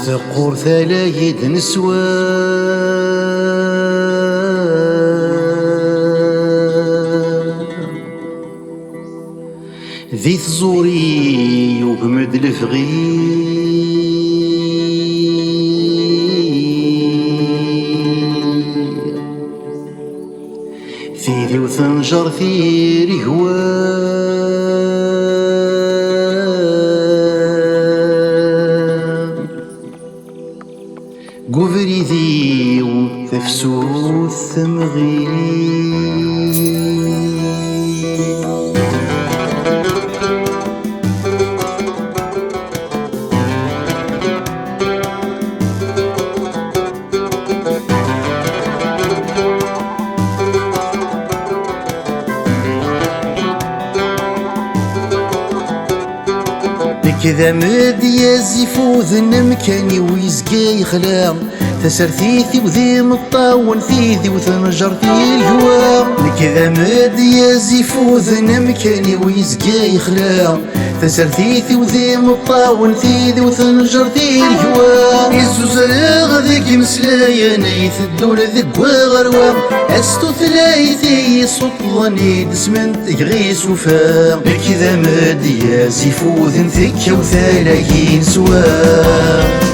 تقور ثلايد نسوى ذي ثزوري وقمد الفغي ثيري وثنجر ثيري هوا قفري ذي وتفسو الثمغي كذا مدي يزيفوذ مكاني ويزقي يخلع تسرثيثي وذي مطاون ثيثي وثنجر في الهوا كذا مدي يزيفوذ مكاني ويزقي يخلع تسرثيثي وذي مطاون ثيثي وثنجر في الهوا يزوز غذيك مسلايا نيث الدول ذك وغروا استو ثلاثي صوت ظني دسمنت غيس وفا كذا مدي يزيفوذ ثك وثلاثين سوا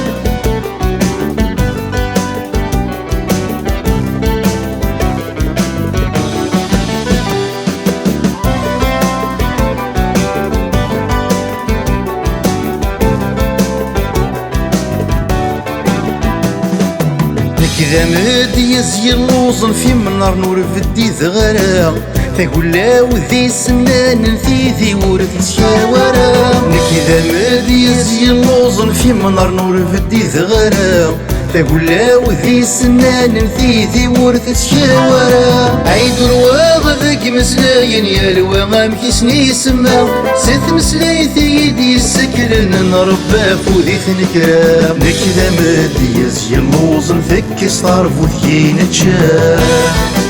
كذا مدي يزي اللوزن في منار نور فدي ذغرا تقول لا وذي سنان ثيثي ورث شاورا كذا مدي يزي اللوزن في منار نور فدي ذغرا تقول لا وذي سنان ثيثي ورث شاورا عيد الواغ ذاك مسلاين يا الواغ كيسني سما ست مسلايثي يدي السكرن نربى فوذي ثنكرا كذا مدي يزي اللوزن ثك صارف وثيين تشاف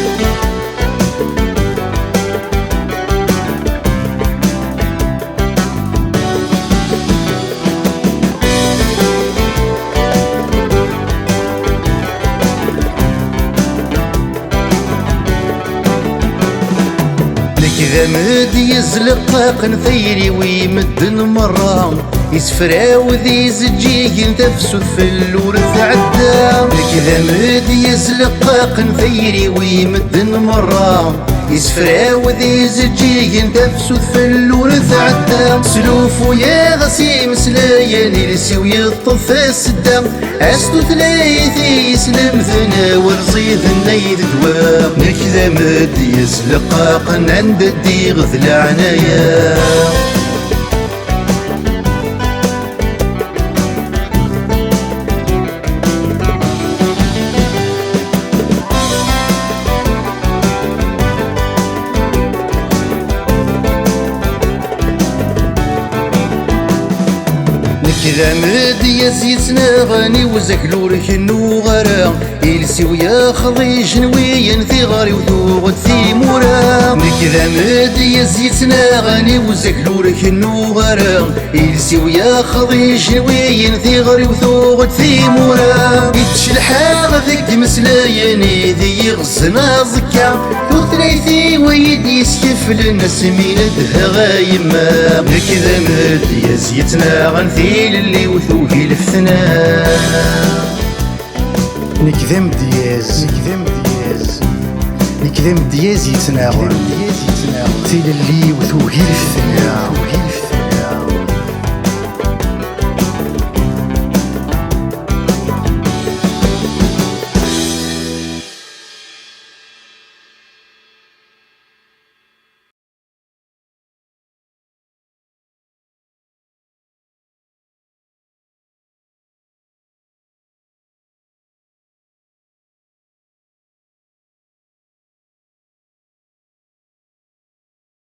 كذا مدي يزلق ثيري ويمدن مرة يسفرا وذي زجيج تفسد في اللورث عدا كذا مدي يزلق ثيري ويمدن مرة يسفرا وذي زجيج تفسد في اللورث عدا سلوف يا غسي مسلايا نلسي ويطف السدا استو ثلاثي يسلم ثنا ورزيد النيد دوام كذا مدي يزلق عند الديغ عنايا كذا مدي يزيتنا غاني وزكلور كنو غرا يلسي وياخذي جنويا ثغاري وثوغد ثيمورا كذا مدي يزيتنا غاني وزكلور كنو غرا يلسي وياخذي جنويا ثغاري وثوغد ثيمورا يتشلحا ذيك مسلايني ذي يغصنا زكا وثلاثي ويد يسكف لنا سمينة غايمة كذا مدي يزيتنا غنثيل اللي وثوهي لفتنا نكذم دياز نكذم دياز يتناغن تيل اللي وثوهي لفتنا